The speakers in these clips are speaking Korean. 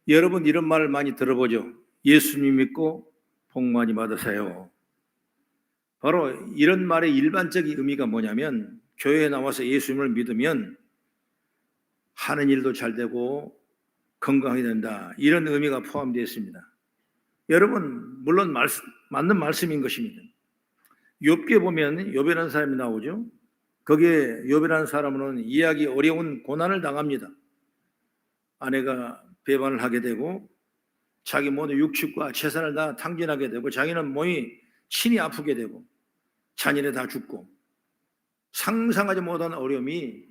여러분 이런 말을 많이 들어보죠. 예수님 믿고 복 많이 받으세요. 바로 이런 말의 일반적인 의미가 뭐냐면 교회에 나와서 예수님을 믿으면 하는 일도 잘 되고 건강하게 된다. 이런 의미가 포함되어 있습니다. 여러분 물론 맞는 말씀인 것입니다. 욥기에 보면 욥이라는 사람이 나오죠. 거기에 욥이라는 사람은 이해하기 어려운 고난을 당합니다. 아내가 배반을 하게 되고 자기 모든 육축과 재산을 다 탕진하게 되고 자기는 몸이 신이 아프게 되고 자녀를 다 죽고 상상하지 못한 어려움이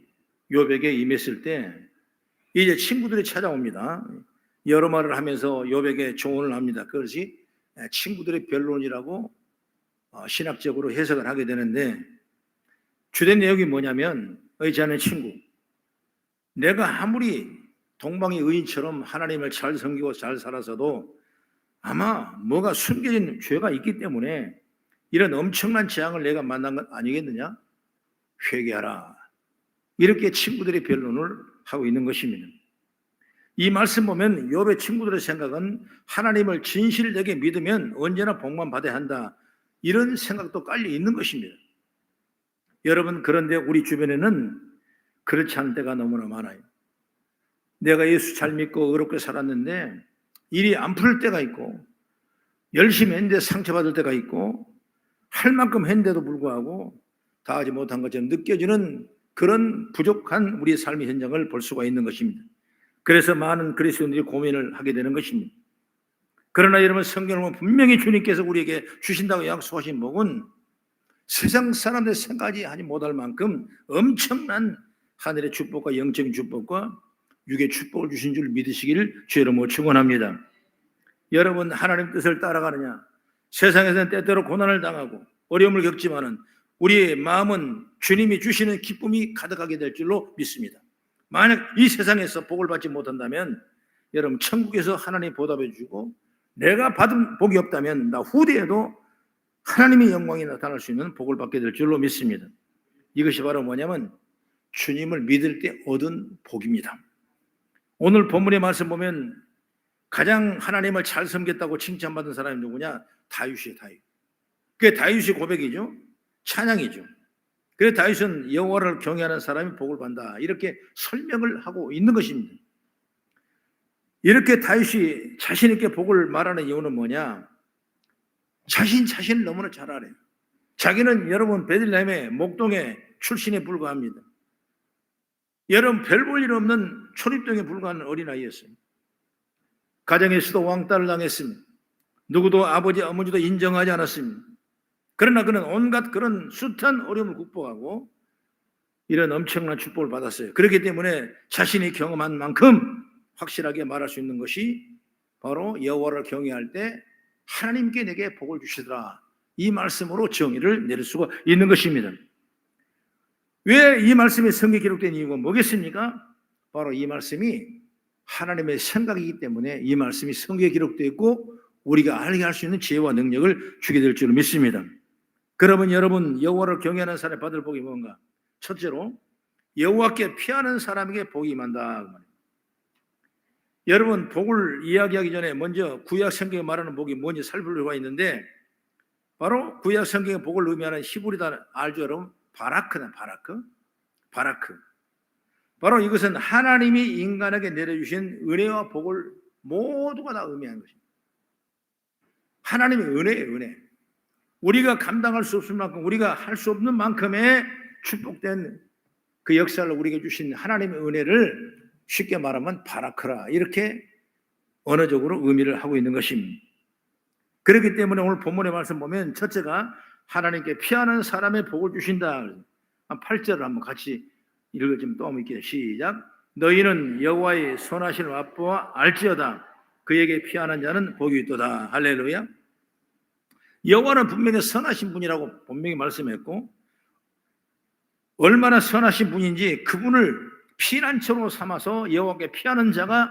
욥에게 임했을 때 이제 친구들이 찾아옵니다. 여러 말을 하면서 욥에게 조언을 합니다. 그것이 친구들의 변론이라고 신학적으로 해석을 하게 되는데 주된 내용이 뭐냐면 의지하는 친구, 내가 아무리 동방의 의인처럼 하나님을 잘 섬기고 잘 살아서도 아마 뭐가 숨겨진 죄가 있기 때문에 이런 엄청난 재앙을 내가 만난 건 아니겠느냐? 회개하라. 이렇게 친구들의 변론을 하고 있는 것입니다. 이 말씀 보면 욥의 친구들의 생각은 하나님을 진실되게 믿으면 언제나 복만 받아야 한다. 이런 생각도 깔려 있는 것입니다. 여러분, 그런데 우리 주변에는 그렇지 않은 때가 너무나 많아요. 내가 예수 잘 믿고 의롭게 살았는데 일이 안 풀릴 때가 있고 열심히 했는데 상처받을 때가 있고 할 만큼 했는데도 불구하고 다 하지 못한 것처럼 느껴지는 그런 부족한 우리의 삶의 현장을 볼 수가 있는 것입니다. 그래서 많은 그리스도인들이 고민을 하게 되는 것입니다. 그러나 여러분 성경을 보면 분명히 주님께서 우리에게 주신다고 약속하신 복은 세상 사람들 생각하지 하지 못할 만큼 엄청난 하늘의 축복과 영적인 축복과 육의 축복을 주신 줄 믿으시기를 주의 이름으로 축원합니다. 여러분 하나님 뜻을 따라가느냐? 세상에서는 때때로 고난을 당하고 어려움을 겪지만은 우리의 마음은 주님이 주시는 기쁨이 가득하게 될 줄로 믿습니다. 만약 이 세상에서 복을 받지 못한다면 여러분 천국에서 하나님이 보답해 주고 내가 받은 복이 없다면 나 후대에도 하나님의 영광이 나타날 수 있는 복을 받게 될 줄로 믿습니다. 이것이 바로 뭐냐면 주님을 믿을 때 얻은 복입니다. 오늘 본문의 말씀 보면 가장 하나님을 잘 섬겼다고 칭찬받은 사람이 누구냐? 다윗이에요. 다윗. 그게 다윗의 고백이죠. 찬양이죠. 그래서 다윗은 여호와를 경외하는 사람이 복을 받는다. 이렇게 설명을 하고 있는 것입니다. 이렇게 다윗이 자신 있게 복을 말하는 이유는 뭐냐? 자신을 너무나 잘 알아요. 자기는 여러분 베들레헴의 목동의 출신에 불과합니다. 여러분 별 볼 일 없는 초립동에 불과한 어린아이였어요. 가정에서도 왕따를 당했습니다. 누구도 아버지 어머니도 인정하지 않았습니다. 그러나 그는 온갖 그런 숱한 어려움을 극복하고 이런 엄청난 축복을 받았어요. 그렇기 때문에 자신이 경험한 만큼 확실하게 말할 수 있는 것이 바로 여호와를 경외할 때 하나님께 내게 복을 주시더라. 이 말씀으로 정의를 내릴 수가 있는 것입니다. 왜 이 말씀이 성경에 기록된 이유가 뭐겠습니까? 바로 이 말씀이 하나님의 생각이기 때문에 이 말씀이 성경에 기록되어 있고 우리가 알게 할 수 있는 지혜와 능력을 주게 될 줄 믿습니다. 그러면 여러분 여호와를 경외하는 사람이 받을 복이 뭔가? 첫째로 여호와께 피하는 사람에게 복이 임한다. 여러분 복을 이야기하기 전에 먼저 구약 성경에 말하는 복이 뭔지 살펴볼 필요가 있는데 바로 구약 성경의 복을 의미하는 히브리 단어 알죠 여러분? 바라크다. 바라크. 바로 이것은 하나님이 인간에게 내려주신 은혜와 복을 모두가 다 의미하는 것입니다. 하나님의 은혜예요. 은혜. 우리가 감당할 수 없을 만큼 우리가 할 수 없는 만큼의 축복된 그 역사를 우리에게 주신 하나님의 은혜를 쉽게 말하면 바라크라 이렇게 언어적으로 의미를 하고 있는 것입니다. 그렇기 때문에 오늘 본문의 말씀 보면 첫째가 하나님께 피하는 사람의 복을 주신다. 8절을 한번 같이 읽어주면 또 한번 읽게요. 시작. 너희는 여호와의 선하신 맛보아 알지어다. 그에게 피하는 자는 복이 있도다. 할렐루야. 여호와는 분명히 선하신 분이라고 분명히 말씀했고 얼마나 선하신 분인지 그분을 피난처로 삼아서 여호와께 피하는 자가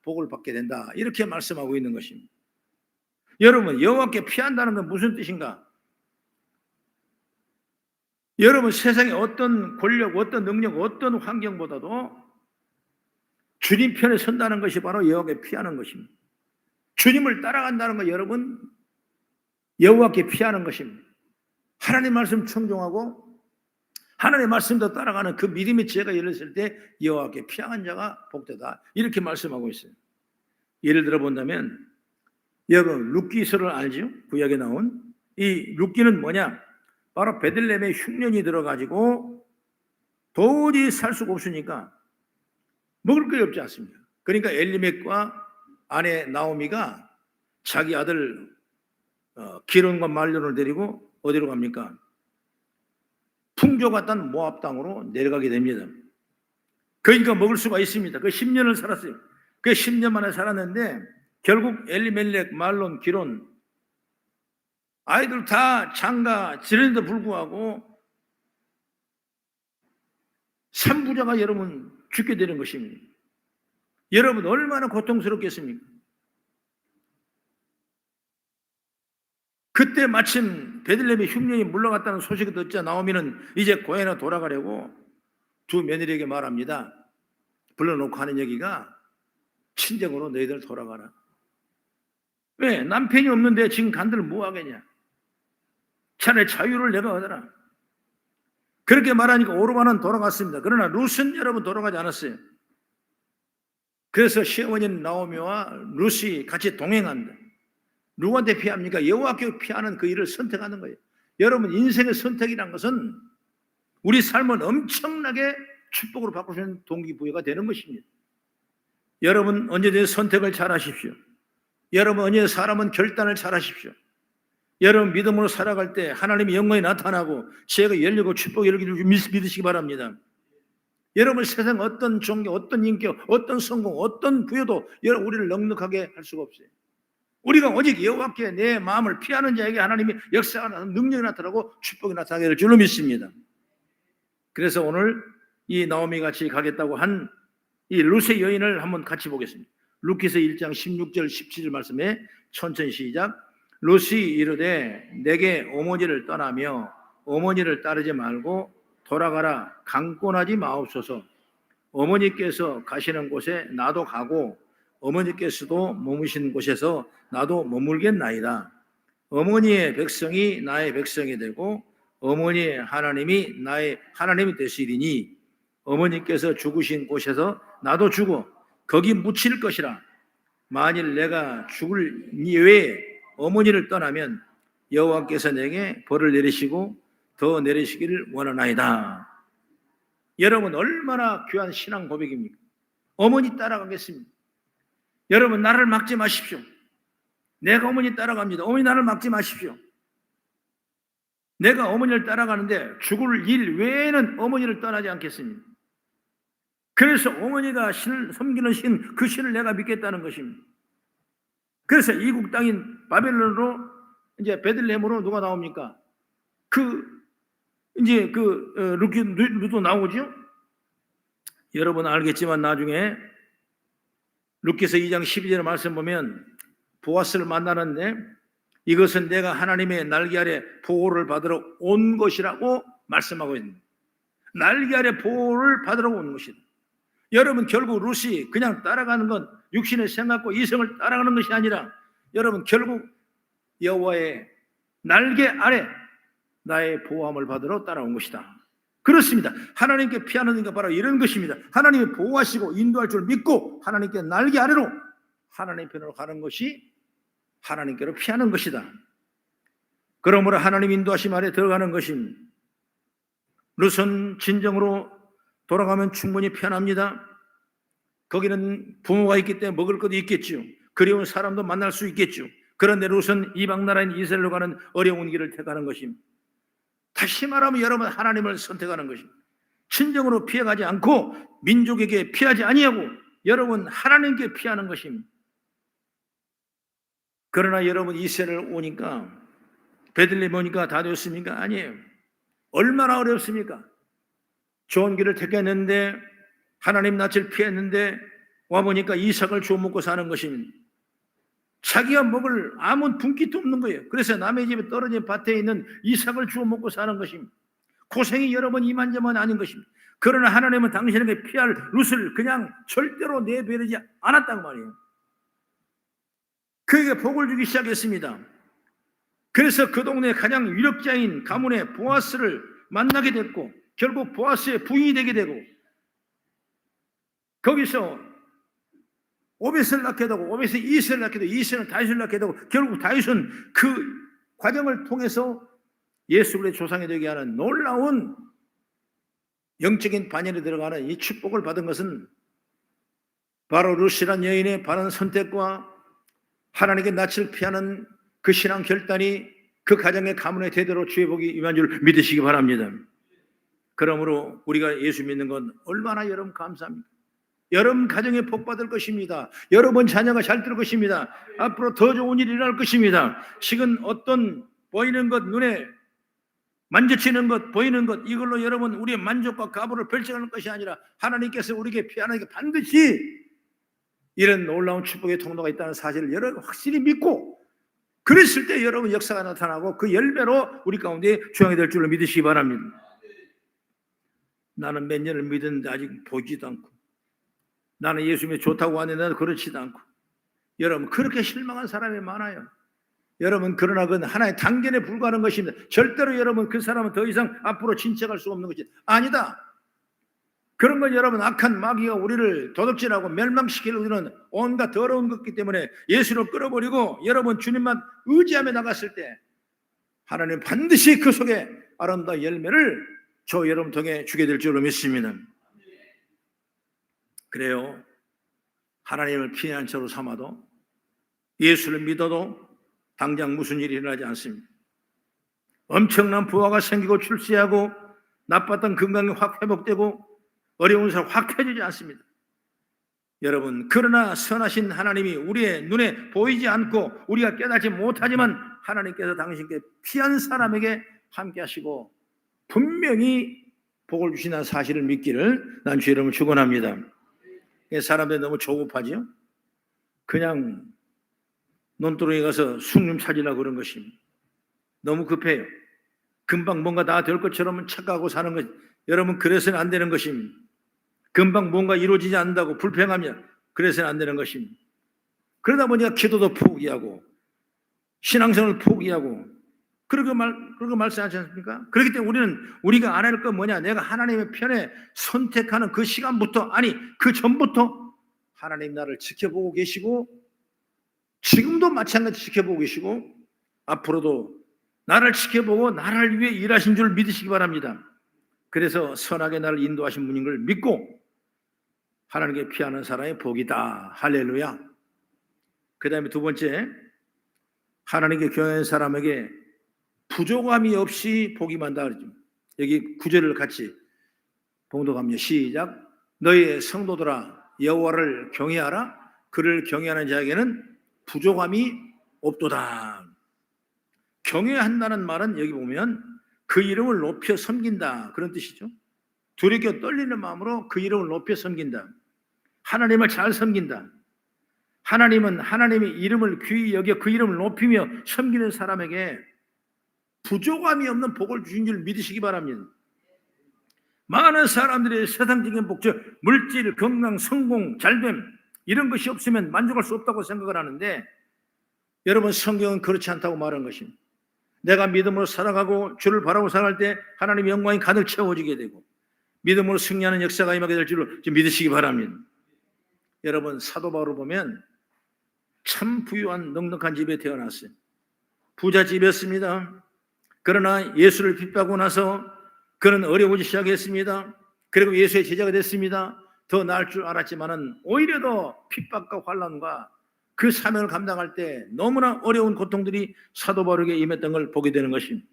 복을 받게 된다. 이렇게 말씀하고 있는 것입니다. 여러분 여호와께 피한다는 건 무슨 뜻인가? 여러분 세상에 어떤 권력, 어떤 능력, 어떤 환경보다도 주님 편에 선다는 것이 바로 여호와께 피하는 것입니다. 주님을 따라간다는 거 여러분 여호와께 피하는 것입니다. 하나님 말씀 청종하고 하나님의 말씀도 따라가는 그 믿음의 지혜가 열렸을 때 여호와께 피하는 자가 복되다, 이렇게 말씀하고 있어요. 예를 들어 본다면 여러분 룻기서를 알죠? 구약에 나온 이 룻기는 뭐냐? 바로 베들레헴에 흉년이 들어가지고 도저히 살 수가 없으니까 먹을 게 없지 않습니까? 그러니까 엘리멜렉과 아내 나오미가 자기 아들 기론과 말론을 데리고 어디로 갑니까? 풍조 같던 모압 땅으로 내려가게 됩니다. 그러니까 먹을 수가 있습니다. 그 10년을 살았어요. 그 10년 만에 살았는데 결국 엘리멜렉, 말론, 기론 아이들 다 장가 지른데도 불구하고 3부자가 여러분 죽게 되는 것입니다. 여러분 얼마나 고통스럽겠습니까? 그때 마침 베들레헴에 흉년이 물러갔다는 소식을 듣자 나오미는 이제 고향에 돌아가려고 두 며느리에게 말합니다. 불러놓고 하는 얘기가 친정으로 너희들 돌아가라. 왜? 남편이 없는데 지금 간들 뭐 하겠냐? 차라리 자유를 내가 얻어라. 그렇게 말하니까 오르바는 돌아갔습니다. 그러나 룻은 여러분 돌아가지 않았어요. 그래서 시어머니 나오미와 룻이 같이 동행한다. 누구한테 피합니까? 여호와께 피하는 그 일을 선택하는 거예요. 여러분 인생의 선택이란 것은 우리 삶을 엄청나게 축복으로 바꾸시는 동기부여가 되는 것입니다. 여러분 언제든지 선택을 잘 하십시오. 여러분 언제 사람은 결단을 잘 하십시오. 여러분 믿음으로 살아갈 때 하나님의 영광이 나타나고 지혜가 열리고 축복이 열리기를 믿으시기 바랍니다. 여러분 세상 어떤 종교, 어떤 인격, 어떤 성공, 어떤 부여도 여러분 우리를 넉넉하게 할 수가 없어요. 우리가 오직 여호와께 내 마음을 피하는 자에게 하나님이 역사하는 능력이 나타나고 축복이 나타나게 될 줄로 믿습니다. 그래서 오늘 이 나오미 같이 가겠다고 한 이 룻의 여인을 한번 같이 보겠습니다. 룻기서 1장 16절 17절 말씀에 천천히 시작. 룻이 이르되 내게 어머니를 떠나며 어머니를 따르지 말고 돌아가라. 강권하지 마옵소서. 어머니께서 가시는 곳에 나도 가고 어머니께서도 머무신 곳에서 나도 머물겠나이다. 어머니의 백성이 나의 백성이 되고 어머니의 하나님이 나의 하나님이 되시리니 어머니께서 죽으신 곳에서 나도 죽어 거기 묻힐 것이라. 만일 내가 죽을 외에 어머니를 떠나면 여호와께서 내게 벌을 내리시고 더 내리시기를 원하나이다. 여러분 얼마나 귀한 신앙 고백입니까? 어머니 따라가겠습니다. 여러분 나를 막지 마십시오. 내가 어머니 따라갑니다. 어머니 나를 막지 마십시오. 내가 어머니를 따라가는데 죽을 일 외에는 어머니를 떠나지 않겠습니다. 그래서 어머니가 신을 섬기는 신, 그 신을 내가 믿겠다는 것입니다. 그래서 이국 땅인 바벨론으로 이제 베들레헴으로 누가 나옵니까? 룻도 나오죠. 여러분 알겠지만 나중에 룻기서 2장 12절의 말씀 보면 보아스를 만나는데 이것은 내가 하나님의 날개 아래 보호를 받으러 온 것이라고 말씀하고 있습니다. 날개 아래 보호를 받으러 온 것이다. 여러분 결국 룻이 그냥 따라가는 건 육신의 생각과 이성을 따라가는 것이 아니라 여러분 결국 여호와의 날개 아래 나의 보호함을 받으러 따라온 것이다. 그렇습니다. 하나님께 피하는 게 바로 이런 것입니다. 하나님이 보호하시고 인도할 줄 믿고 하나님께 날개 아래로 하나님 편으로 가는 것이 하나님께로 피하는 것이다. 그러므로 하나님 인도하심 아래 들어가는 것입니다. 룻은 진정으로 돌아가면 충분히 편합니다. 거기는 부모가 있기 때문에 먹을 것도 있겠죠. 그리운 사람도 만날 수 있겠죠. 그런데 룻은 이방 나라인 이스라엘로 가는 어려운 길을 택하는 것입니다. 다시 말하면 여러분 하나님을 선택하는 것입니다. 친정으로 피해가지 않고 민족에게 피하지 아니하고 여러분 하나님께 피하는 것입니다. 그러나 여러분 이스라엘 오니까 베들레헴 오니까 다 되었습니까? 아니에요. 얼마나 어렵습니까? 좋은 길을 택했는데 하나님 낯을 피했는데 와보니까 이삭을 주워 먹고 사는 것입니다. 자기가 먹을 아무 분깃도 없는 거예요. 그래서 남의 집에 떨어진 밭에 있는 이삭을 주워 먹고 사는 것입니다. 고생이 여러 번 이만저만 아닌 것입니다. 그러나 하나님은 당신에게 피할 룻을 그냥 절대로 내버리지 않았단 말이에요. 그에게 복을 주기 시작했습니다. 그래서 그 동네 가장 유력자인 가문의 보아스를 만나게 됐고, 결국 보아스의 부인이 되게 되고, 거기서 오벳을 낳게 되고, 오벳이 이새를 낳게 되고, 이새는 다윗을 낳게 되고, 결국 다윗은 그 과정을 통해서 예수 그리스도의 조상이 되게 하는 놀라운 영적인 반열에 들어가는 이 축복을 받은 것은 바로 룻이란 여인의 바른 선택과 하나님께 낯을 피하는 그 신앙 결단이 그 가정의 가문의 대대로 주의 복이 임한 줄 믿으시기 바랍니다. 그러므로 우리가 예수 믿는 건 얼마나 여러분 감사합니다. 여러분 가정에 복 받을 것입니다. 여러분 자녀가 잘 될 것입니다. 앞으로 더 좋은 일이 일어날 것입니다. 지금 어떤 보이는 것, 눈에 만져지는 것, 보이는 것, 이걸로 여러분 우리의 만족과 가부를 결정하는 것이 아니라 하나님께서 우리에게 피하나님께 반드시 이런 놀라운 축복의 통로가 있다는 사실을 여러분 확실히 믿고, 그랬을 때 여러분 역사가 나타나고 그 열매로 우리 가운데 주양이 될 줄로 믿으시기 바랍니다. 나는 몇 년을 믿었는데 아직 보지도 않고, 나는 예수님이 좋다고 하는데 나도 그렇지도 않고, 여러분 그렇게 실망한 사람이 많아요. 여러분 그러나 그건 하나의 단견에 불과한 것입니다. 절대로 여러분 그 사람은 더 이상 앞으로 진척할 수 없는 것이 아니다. 그런 건 여러분 악한 마귀가 우리를 도둑질하고 멸망시키려고 하는 온갖 더러운 것이기 때문에 예수를 끌어버리고 여러분 주님만 의지하며 나갔을 때 하나님 반드시 그 속에 아름다운 열매를 저 여러분 통해 주게 될 줄로 믿습니다. 그래요. 하나님을 피난처로 삼아도, 예수를 믿어도 당장 무슨 일이 일어나지 않습니다. 엄청난 부하가 생기고 출세하고 나빴던 건강이 확 회복되고 어려운 사람 확 펴지지 않습니다. 여러분 그러나 선하신 하나님이 우리의 눈에 보이지 않고 우리가 깨닫지 못하지만 하나님께서 당신께 피한 사람에게 함께 하시고 분명히 복을 주신다는 사실을 믿기를 난 주 여러분을 축원합니다. 사람들이 너무 조급하죠. 그냥 논두렁에 가서 숭늉 찾으려고 그런 것입니다. 너무 급해요. 금방 뭔가 다 될 것처럼 착각하고 사는 것, 여러분 그래서는 안 되는 것입니다. 금방 뭔가 이루어지지 않는다고 불평하며 그래서는 안 되는 것입니다. 그러다 보니까 기도도 포기하고 신앙생활을 포기하고 그렇게 말씀하지 않습니까? 그렇기 때문에 우리는 우리가 안 할 건 뭐냐? 내가 하나님의 편에 선택하는 그 시간부터, 아니 그 전부터 하나님 나를 지켜보고 계시고 지금도 마찬가지 지켜보고 계시고 앞으로도 나를 지켜보고 나를 위해 일하신 줄 믿으시기 바랍니다. 그래서 선하게 나를 인도하신 분인 걸 믿고 하나님께 피하는 사람의 복이다. 할렐루야. 그 다음에 두 번째, 하나님께 경외하는 사람에게 부족함이 없이 복이 많다 그러죠. 여기 구절을 같이 봉독합니다. 시작. 너희의 성도들아 여호와를 경외하라. 그를 경외하는 자에게는 부족함이 없도다. 경외한다는 말은 여기 보면 그 이름을 높여 섬긴다 그런 뜻이죠. 두렵게 떨리는 마음으로 그 이름을 높여 섬긴다. 하나님을 잘 섬긴다. 하나님은 하나님의 이름을 귀히 여겨 그 이름을 높이며 섬기는 사람에게 부족함이 없는 복을 주신 줄 믿으시기 바랍니다. 많은 사람들이 세상적인 복, 즉 물질, 건강, 성공, 잘됨 이런 것이 없으면 만족할 수 없다고 생각을 하는데 여러분 성경은 그렇지 않다고 말한 것입니다. 내가 믿음으로 살아가고 주를 바라고 살아갈 때 하나님의 영광이 가득 채워지게 되고 믿음으로 승리하는 역사가 임하게 될 줄을 믿으시기 바랍니다. 여러분 사도 바울을 보면 참 부유한 넉넉한 집에 태어났어요. 부자 집이었습니다. 그러나 예수를 핍박하고 나서 그는 어려워지기 시작했습니다. 그리고 예수의 제자가 됐습니다. 더 나을 줄 알았지만은 오히려 더 핍박과 환난과 그 사명을 감당할 때 너무나 어려운 고통들이 사도 바울에게 임했던 걸 보게 되는 것입니다.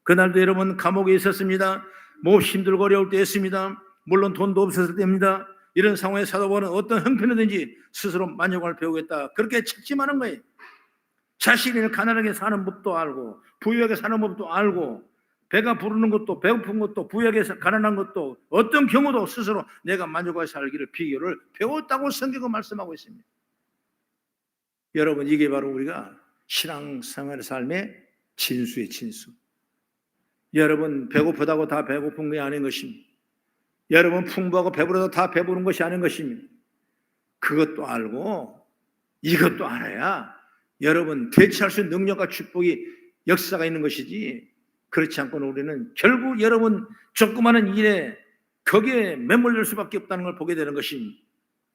그날도 여러분 감옥에 있었습니다. 몹시 힘들고 어려울 때였습니다. 물론 돈도 없었을 때입니다. 이런 상황에 사도 바울은 어떤 형편이든지 스스로 만족을 배우겠다 그렇게 책임하는 거예요. 자신이 가난하게 사는 법도 알고 부유하게 사는 법도 알고 배가 부르는 것도 배고픈 것도 부유하게 가난한 것도 어떤 경우도 스스로 내가 만족하게 살기를 비결을 배웠다고 성경은 말씀하고 있습니다. 여러분 이게 바로 우리가 신앙생활의 삶의 진수의 진수. 여러분 배고프다고 다 배고픈 게 아닌 것입니다. 여러분 풍부하고 배부르도 다 배부른 것이 아닌 것입니다. 그것도 알고 이것도 알아야 여러분 대체할 수 있는 능력과 축복이 역사가 있는 것이지, 그렇지 않고는 우리는 결국 여러분 조그마한 일에 거기에 매몰릴 수밖에 없다는 걸 보게 되는 것입니다.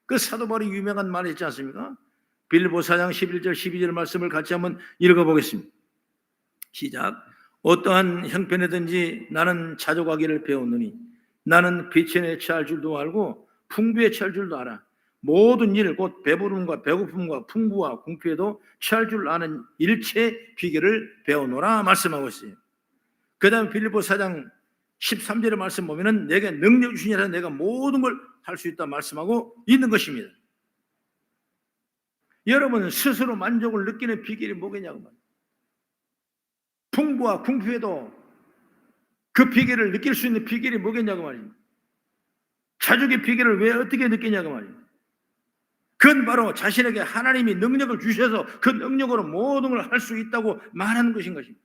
그 사도 바울이 유명한 말이 있지 않습니까? 빌립보 4장 11절 12절 말씀을 같이 한번 읽어보겠습니다. 시작. 어떠한 형편이든지 나는 자족하기를 배웠느니 나는 비천에 처할 줄도 알고 풍부에 처할 줄도 알아. 모든 일 곧 배부름과 배고픔과 풍부와 궁핍에도 처할 줄 아는 일체 비결을 배우노라 말씀하고 있어요. 그 다음에 빌립보 4장 13절의 말씀 보면은 내게 능력 주시니라 내가 모든 걸 할 수 있다 말씀하고 있는 것입니다. 여러분 스스로 만족을 느끼는 비결이 뭐겠냐고 말이에요. 풍부와 궁핍에도 그 비결을 느낄 수 있는 비결이 뭐겠냐고 말입니다. 자족의 비결을 왜 어떻게 느끼냐고 말입니다. 그건 바로 자신에게 하나님이 능력을 주셔서 그 능력으로 모든 걸 할 수 있다고 말하는 것인 것입니다.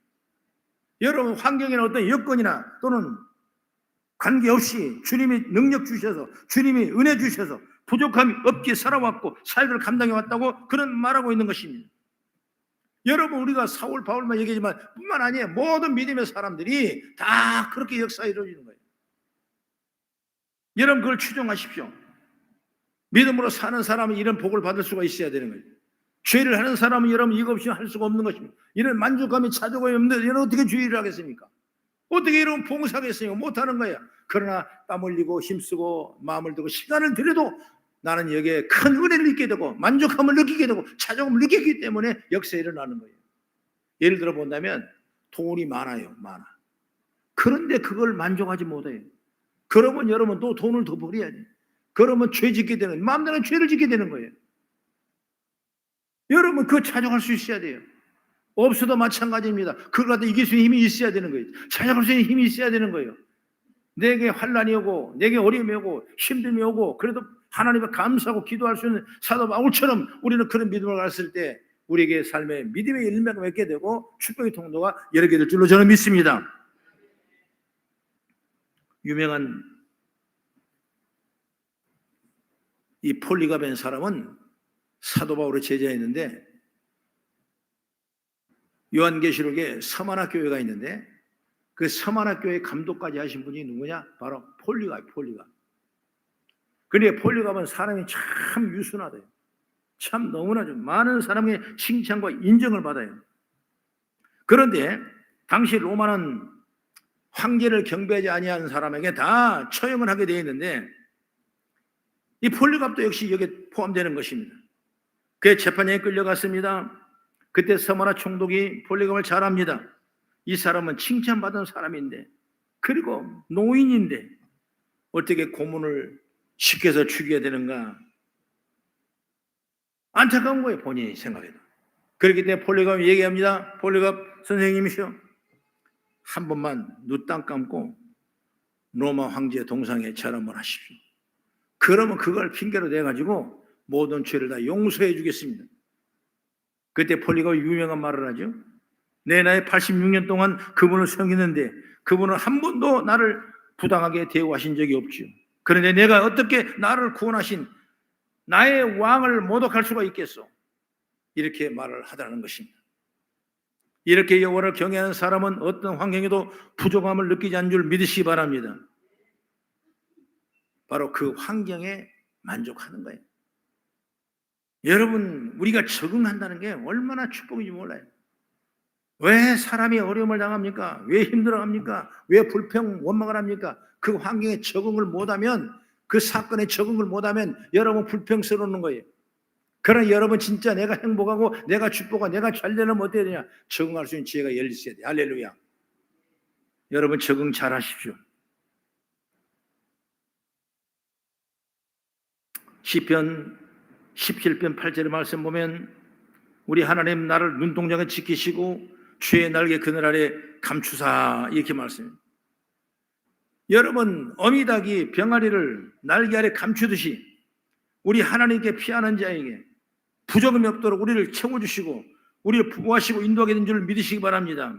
여러분 환경이나 어떤 여건이나 또는 관계없이 주님이 능력 주셔서 주님이 은혜 주셔서 부족함이 없게 살아왔고 사역을 감당해 왔다고 그런 말하고 있는 것입니다. 여러분 우리가 사울 바울만 얘기하지만 뿐만 아니에요. 모든 믿음의 사람들이 다 그렇게 역사가 이루어지는 거예요. 여러분 그걸 추정하십시오. 믿음으로 사는 사람은 이런 복을 받을 수가 있어야 되는 거예요. 죄를 하는 사람은 여러분 이거 없이 할 수가 없는 것입니다. 이런 만족감이 자족감이 없는데 여러분 어떻게 죄를 하겠습니까? 어떻게 이런 봉사하겠습니까? 못하는 거야. 그러나 땀 흘리고 힘쓰고 마음을 들고 시간을 들여도 나는 여기에 큰 은혜를 느끼게 되고 만족함을 느끼게 되고 자족감을 느끼기 때문에 역사에 일어나는 거예요. 예를 들어 본다면 돈이 많아요. 많아. 그런데 그걸 만족하지 못해요. 그러면 여러분 또 돈을 더 벌여야지. 그러면 죄 짓게 되는, 마음대로 죄를 짓게 되는 거예요. 여러분 그거 자족할 수 있어야 돼요. 없어도 마찬가지입니다. 그걸 갖다 이길 수 있는 힘이 있어야 되는 거예요. 자족할 수 있는 힘이 있어야 되는 거예요. 내게 환난이 오고 내게 어려움이 오고 힘듦이 오고 그래도 하나님께 감사하고 기도할 수 있는 사도 바울처럼 우리는 그런 믿음을 가졌을 때 우리에게 삶의 믿음의 열매가 맺게 되고 축복의 통로가 여러 개 될 줄로 저는 믿습니다. 유명한 이 폴리갑이라는 사람은 사도 바울의 제자였는데 요한계시록에 서만화 교회가 있는데 그 서만화 교회 감독까지 하신 분이 누구냐? 바로 폴리갑. 그런데 폴리갑은 사람이 참 유순하대요. 참 너무나 좀 많은 사람의 칭찬과 인정을 받아요. 그런데 당시 로마는 황제를 경배하지 아니하는 사람에게 다 처형을 하게 되어 있는데 이 폴리갑도 역시 여기에 포함되는 것입니다. 그의 재판장에 끌려갔습니다. 그때 서만화 총독이 폴리갑을 잘 압니다. 이 사람은 칭찬받은 사람인데 그리고 노인인데 어떻게 고문을 시켜서 죽여야 되는가 안타까운 거예요. 본인이 생각해도. 그렇기 때문에 폴리갑이 얘기합니다. 폴리갑 선생님이시여 한 번만 눈 딱 감고 로마 황제 동상에 절 한번 하십시오. 그러면 그걸 핑계로 대가지고 모든 죄를 다 용서해 주겠습니다. 그때 폴리갑이 유명한 말을 하죠. 내 나이 86년 동안 그분을 섬기는데 그분은 한 번도 나를 부당하게 대우하신 적이 없죠. 그런데 내가 어떻게 나를 구원하신 나의 왕을 모독할 수가 있겠소? 이렇게 말을 하더라는 것입니다. 이렇게 여호와를 경외하는 사람은 어떤 환경에도 부족함을 느끼지 않는 줄 믿으시기 바랍니다. 바로 그 환경에 만족하는 거예요. 여러분 우리가 적응한다는 게 얼마나 축복인지 몰라요. 왜 사람이 어려움을 당합니까? 왜 힘들어합니까? 왜 불평 원망을 합니까? 그 환경에 적응을 못하면 그 사건에 적응을 못하면 여러분 불평스러운 거예요. 그러나 여러분 진짜 내가 행복하고 내가 축복하고 내가 잘 되려면 어떻게 되냐? 적응할 수 있는 지혜가 열려 있어야 돼요. 할렐루야. 여러분 적응 잘 하십시오. 시편 17편 8절의 말씀 보면 우리 하나님 나를 눈동자에 지키시고 주의 날개 그늘 아래 감추사 이렇게 말씀합니다. 여러분 어미닭이 병아리를 날개 아래 감추듯이 우리 하나님께 피하는 자에게 부족함이 없도록 우리를 채워주시고 우리를 보호하시고 인도하게 된 줄 믿으시기 바랍니다.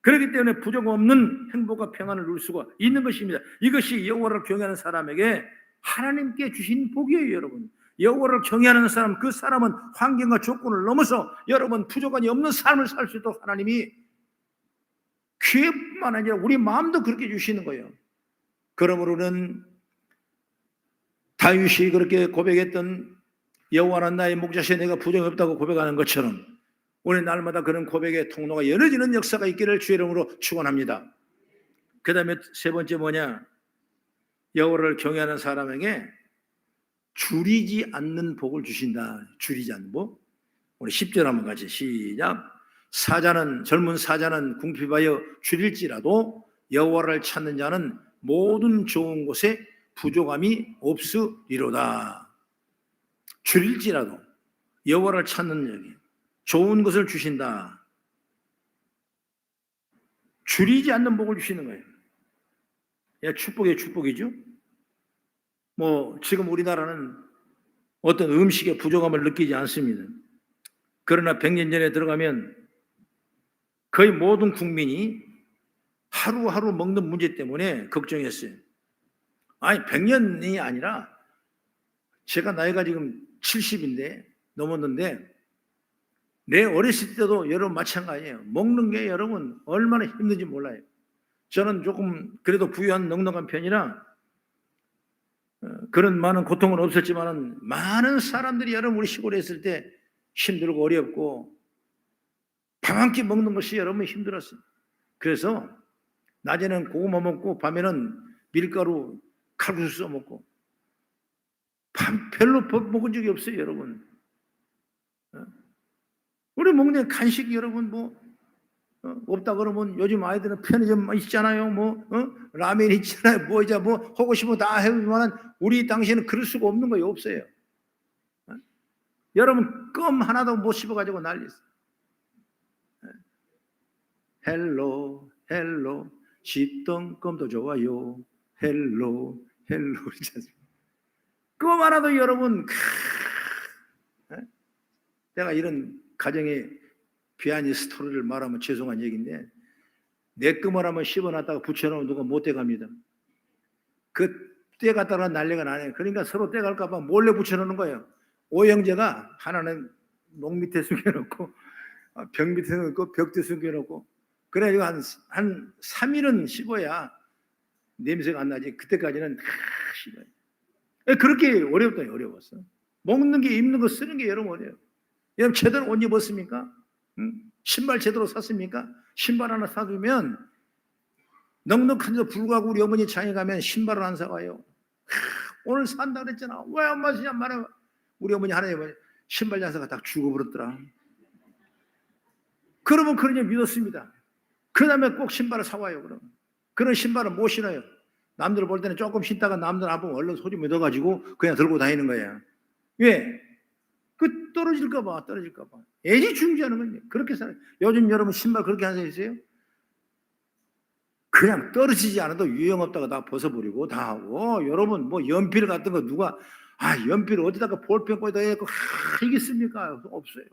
그렇기 때문에 부족 없는 행복과 평안을 누릴 수가 있는 것입니다. 이것이 여호와를 경외하는 사람에게 하나님께 주신 복이에요, 여러분. 여호와를 경외하는 사람, 그 사람은 환경과 조건을 넘어서 여러분 부족함이 없는 삶을 살 수 있도록 하나님이 기회뿐만 아니라 우리 마음도 그렇게 주시는 거예요. 그러므로는 다윗이 그렇게 고백했던 여호와는 나의 목자시여 내가 부족이 없다고 고백하는 것처럼 우리 날마다 그런 고백의 통로가 열어지는 역사가 있기를 주의 이름으로 축원합니다. 그 다음에 세 번째 뭐냐? 여호와를 경외하는 사람에게 줄이지 않는 복을 주신다. 줄이지 않는 복. 우리 10절 한번 같이 시작. 젊은 사자는 궁핍하여 줄일지라도 여호와를 찾는 자는 모든 좋은 곳에 부족함이 없으리로다. 줄일지라도 여호와를 찾는 자에게 좋은 것을 주신다. 줄이지 않는 복을 주시는 거예요. 축복이에요, 축복이죠. 지금 우리나라는 어떤 음식에 부족함을 느끼지 않습니다. 그러나 100년 전에 들어가면 거의 모든 국민이 하루하루 먹는 문제 때문에 걱정했어요. 아니 100년이 아니라 제가 나이가 지금 70인데 넘었는데 내 어렸을 때도 여러분 마찬가지예요. 먹는 게 여러분 얼마나 힘든지 몰라요. 저는 조금 그래도 부유한 넉넉한 편이라 그런 많은 고통은 없었지만 많은 사람들이 여러분 우리 시골에 있을 때 힘들고 어렵고 밥 한 끼 먹는 것이 여러분 힘들었어요. 그래서 낮에는 고구마 먹고 밤에는 밀가루 칼국수 써 먹고 별로 먹은 적이 없어요, 여러분. 우리 먹는 간식이 여러분 없다 그러면 요즘 아이들은 편의점 있잖아요, 라면 있잖아요, 하고 싶으면 다 해보지만 우리 당시에는 그럴 수가 없는 거예요, 없어요. 여러분 껌 하나도 못 씹어가지고 난리였어요. 헬로 씹던 껌도 좋아요. 헬로 껌 하나도 여러분 내가 이런 가정의 비하인드 스토리를 말하면 죄송한 얘기인데 내 껌을 한번 씹어놨다가 붙여놓으면 누가 못 떼갑니다. 그 떼갔다가 난리가 나네요. 그러니까 서로 떼갈까 봐 몰래 붙여놓는 거예요. 오형제가 하나는 농 밑에 숨겨놓고 벽 밑에 숨겨놓고 벽 뒤에 숨겨놓고 그래가지고 한 3일은 씹어야 냄새가 안 나지. 그때까지는 씹어요. 그렇게 어려웠어. 먹는 게 입는 거 쓰는 게 여러분 어려워요. 여러분 제대로 옷 입었습니까? 신발 제대로 샀습니까? 신발 하나 사두면 넉넉한데도 불구하고 우리 어머니 장에 가면 신발을 안 사와요. 오늘 산다 그랬잖아. 왜 엄마 진짜 말해. 우리 어머니 하나 입어요. 신발 장사가 딱 죽어버렸더라. 그러면 그러냐 믿었습니다. 그 다음에 꼭 신발을 사와요. 그런 신발은 못 신어요. 남들 볼 때는 조금 신다가 남들 안 보면 얼른 소리 묻어가지고 그냥 들고 다니는 거예요. 왜? 떨어질까 봐. 애지중지하는 거예요. 그렇게 살아요. 요즘 여러분 신발 그렇게 하는 사람 있어요? 그냥 떨어지지 않아도 유형 없다가 다 벗어버리고 다 하고 여러분 연필 같은 거 누가 연필 어디다가 볼펜 꽂아야 되고 이겠습니까? 없어요.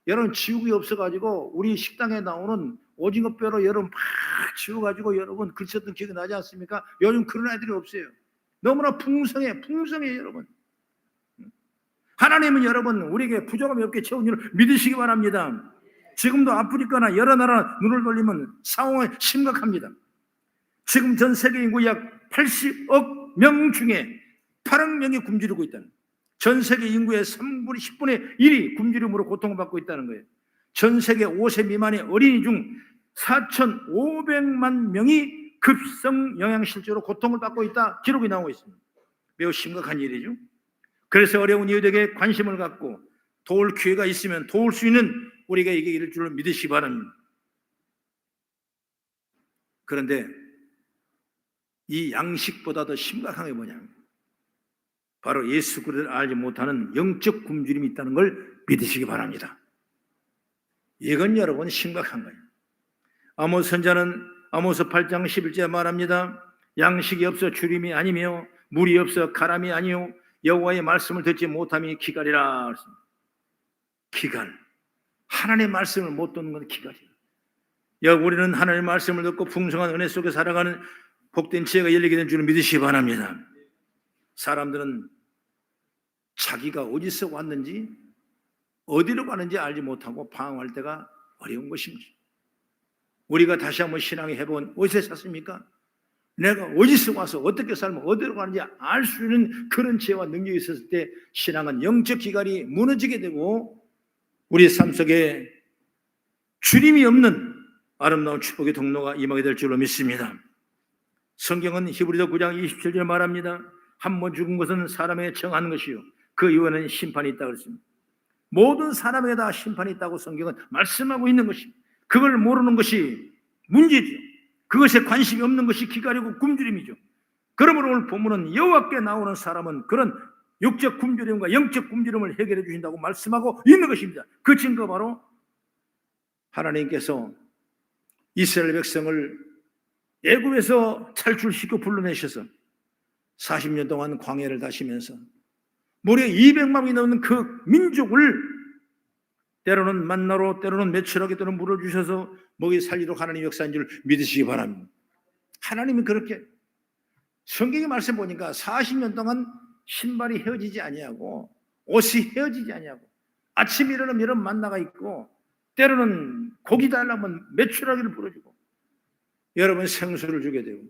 여러분 지우개 없어가지고 우리 식당에 나오는 오징어뼈로 여러분 막 지워가지고 여러분 글 썼던 기억이 나지 않습니까? 요즘 그런 애들이 없어요. 너무나 풍성해 여러분. 하나님은 여러분 우리에게 부족함이 없게 채운 일을 믿으시기 바랍니다. 지금도 아프리카나 여러 나라 눈을 돌리면 상황이 심각합니다. 지금 전 세계 인구 약 80억 명 중에 8억 명이 굶주리고 있다는 거예요. 전 세계 인구의 3분의 10분의 1이 굶주림으로 고통을 받고 있다는 거예요. 전 세계 5세 미만의 어린이 중 4,500만 명이 급성 영양실조로 고통을 받고 있다 기록이 나오고 있습니다. 매우 심각한 일이죠. 그래서 어려운 이웃에게 관심을 갖고 도울 기회가 있으면 도울 수 있는 우리가 이게 이럴 줄을 믿으시기 바랍니다. 그런데 이 양식보다 더 심각한 게 뭐냐면 바로 예수 그리스도를 알지 못하는 영적 굶주림이 있다는 걸 믿으시기 바랍니다. 이건 여러분 심각한 거예요. 아모스 선자는 아모스 8장 11절에 말합니다. 양식이 없어 주림이 아니며 물이 없어 가람이 아니요 여호와의 말씀을 듣지 못함이 기갈이라. 기갈. 하나님의 말씀을 못 듣는 건 기갈이에요. 우리는 하나님의 말씀을 듣고 풍성한 은혜 속에 살아가는 복된 지혜가 열리게 된 줄을 믿으시기 바랍니다. 사람들은 자기가 어디서 왔는지 어디로 가는지 알지 못하고 방황할 때가 어려운 것입니다. 우리가 다시 한번 신앙에 해본 어디서 샀습니까? 내가 어디서 와서 어떻게 살면 어디로 가는지 알 수 있는 그런 지혜와 능력이 있었을 때 신앙은 영적 기갈이 무너지게 되고 우리 삶 속에 주림이 없는 아름다운 축복의 통로가 임하게 될 줄로 믿습니다. 성경은 히브리서 9장 27절에 말합니다. 한 번 죽은 것은 사람에게 정한 것이요 그 이후에는 심판이 있다고 했습니다. 모든 사람에게 다 심판이 있다고 성경은 말씀하고 있는 것입니다. 그걸 모르는 것이 문제죠. 그것에 관심이 없는 것이 기갈이고 굶주림이죠. 그러므로 오늘 본문은 여호와께 나오는 사람은 그런 육적 굶주림과 영적 굶주림을 해결해 주신다고 말씀하고 있는 것입니다. 그 증거 바로 하나님께서 이스라엘 백성을 애굽에서 탈출시켜 불러내셔서 40년 동안 광야를 다시면서 무려 200만이 넘는 그 민족을 때로는 만나로 때로는 매출하게 때로는 물을 주셔서 먹이 살리도록 하나님 역사인 줄 믿으시기 바랍니다. 하나님은 그렇게 성경의 말씀 보니까 40년 동안 신발이 헤어지지 아니하고 옷이 헤어지지 아니하고 아침 일어나면 이런 만나가 있고 때로는 고기 달라면 매출하기를 부르주고 여러분 생수를 주게 되고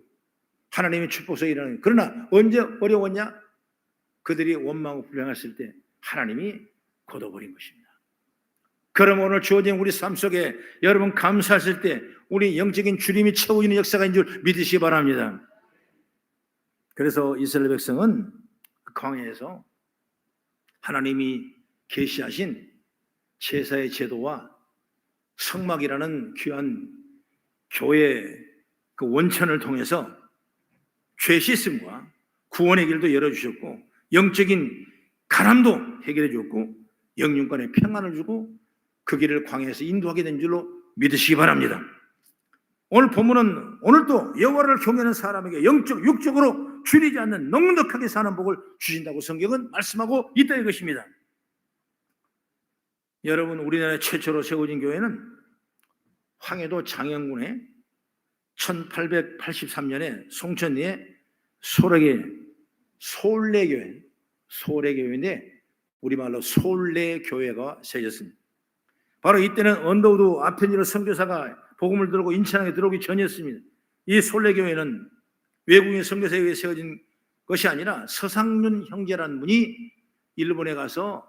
하나님의 축복이 일어나는. 그러나 언제 어려웠냐? 그들이 원망하고 불평했을 때 하나님이 거둬버린 것입니다. 그럼 오늘 주어진 우리 삶 속에 여러분 감사하실 때 우리 영적인 주림이 채워지는 역사가 있는 줄 믿으시기 바랍니다. 그래서 이스라엘 백성은 그 광야에서 하나님이 계시하신 제사의 제도와 성막이라는 귀한 교회 그 원천을 통해서 죄 씻음과 구원의 길도 열어주셨고 영적인 가난도 해결해 줬고 영육간의 평안을 주고 그 길을 광야에서 인도하게 된 줄로 믿으시기 바랍니다. 오늘 본문은 오늘도 여호와를 경외하는 사람에게 영적 육적으로 줄이지 않는 넉넉하게 사는 복을 주신다고 성경은 말씀하고 있다 이것입니다. 여러분 우리나라 최초로 세워진 교회는 황해도 장영군에 1883년에 송천리에 소래교회인데 우리말로 솔래교회가 세워졌습니다. 바로 이때는 언더우드 아펜지로 선교사가 복음을 들고 인천항에 들어오기 전이었습니다. 이 솔래교회는 외국인 선교사에 의해 세워진 것이 아니라 서상륜 형제라는 분이 일본에 가서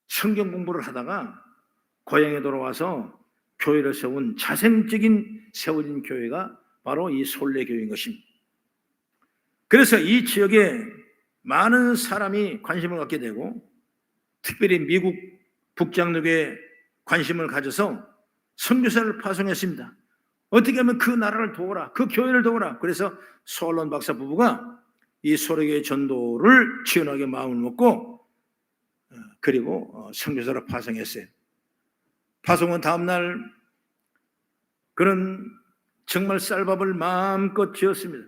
성경 공부를 하다가 고향에 돌아와서 교회를 세운 자생적인 세워진 교회가 바로 이 솔래교회인 것입니다. 그래서 이 지역에 많은 사람이 관심을 갖게 되고 특별히 미국 북장로교에 관심을 가져서 선교사를 파송했습니다. 어떻게 하면 그 나라를 도우라, 그 교회를 도우라. 그래서 소알론 박사 부부가 이 소래교회 전도를 지원하게 마음을 먹고 그리고 선교사를 파송했어요. 파송은 다음날 그는 정말 쌀밥을 마음껏 지었습니다.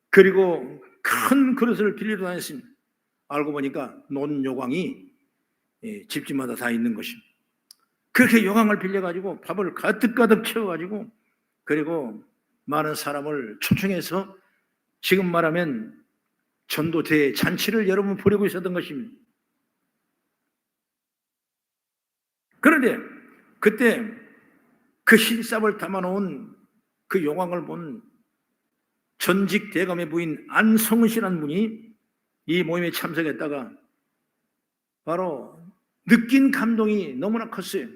그리고 큰 그릇을 빌려 다녔습니다. 알고 보니까 논요광이 집집마다 다 있는 것입니다. 그렇게 요광을 빌려가지고 밥을 가득가득 채워가지고 그리고 많은 사람을 초청해서 지금 말하면 전도대 잔치를 여러분 벌이고 있었던 것입니다. 그런데 그때 그 흰쌀을 담아놓은 그 요광을 본 전직 대감의 부인 안성은 씨라는 분이 이 모임에 참석했다가 바로 느낀 감동이 너무나 컸어요.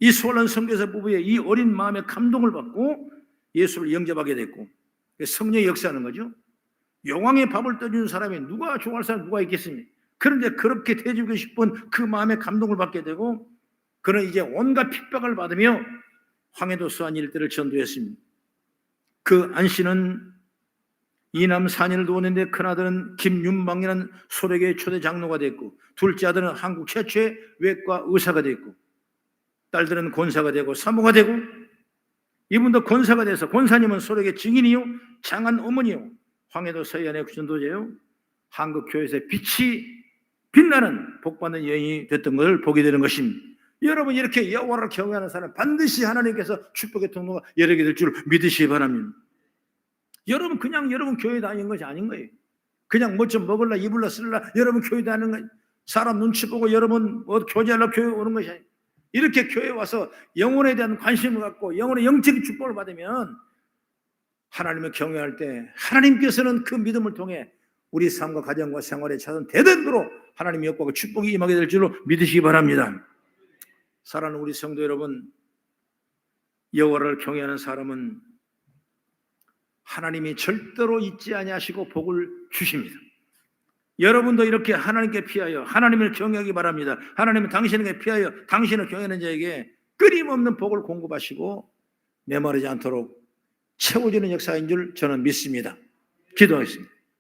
이 소란 선교사 부부의 이 어린 마음에 감동을 받고 예수를 영접하게 됐고 성령이 역사하는 거죠. 요광에 밥을 떠주는 사람이 누가 좋아할 사람 누가 있겠습니까? 그런데 그렇게 대주고 싶은 그 마음에 감동을 받게 되고 그는 이제 온갖 핍박을 받으며 황해도 수안 일대를 전도했습니다. 그 안 씨는 이남 4년을 두었는데 큰아들은 김윤방이라는 소래교회 초대 장로가 됐고 둘째 아들은 한국 최초의 외과 의사가 됐고 딸들은 권사가 되고 사모가 되고 이분도 권사가 돼서 권사님은 소래교회 증인이요 장한 어머니요 황해도 서해안의 전도제요 한국 교회에서 빛이 빛나는 복받는 여인이 됐던 것을 보게 되는 것입니다. 여러분 이렇게 여호와를 경외하는 사람 반드시 하나님께서 축복의 통로가 열리게 될 줄 믿으시기 바랍니다. 여러분 그냥 여러분 교회 다니는 것이 아닌 거예요. 그냥 뭐 좀 먹을라 입을라 쓸라 여러분 교회 다니는 거예요. 사람 눈치 보고 여러분 뭐 교제하려 교회 오는 것이 아니에요. 이렇게 교회 와서 영혼에 대한 관심을 갖고 영혼의 영적인 축복을 받으면 하나님을 경외할 때 하나님께서는 그 믿음을 통해 우리 삶과 가정과 생활에 찾은 대대로 하나님의 역사와 축복이 임하게 될 줄로 믿으시기 바랍니다. 사랑하는 우리 성도 여러분, 여호와를 경외하는 사람은 하나님이 절대로 잊지 아니하시고 복을 주십니다. 여러분도 이렇게 하나님께 피하여 하나님을 경외하기 바랍니다. 하나님은 당신에게 피하여 당신을 경외하는 자에게 끊임없는 복을 공급하시고 메마르지 않도록 채워주는 역사인 줄 저는 믿습니다. 기도하겠습니다.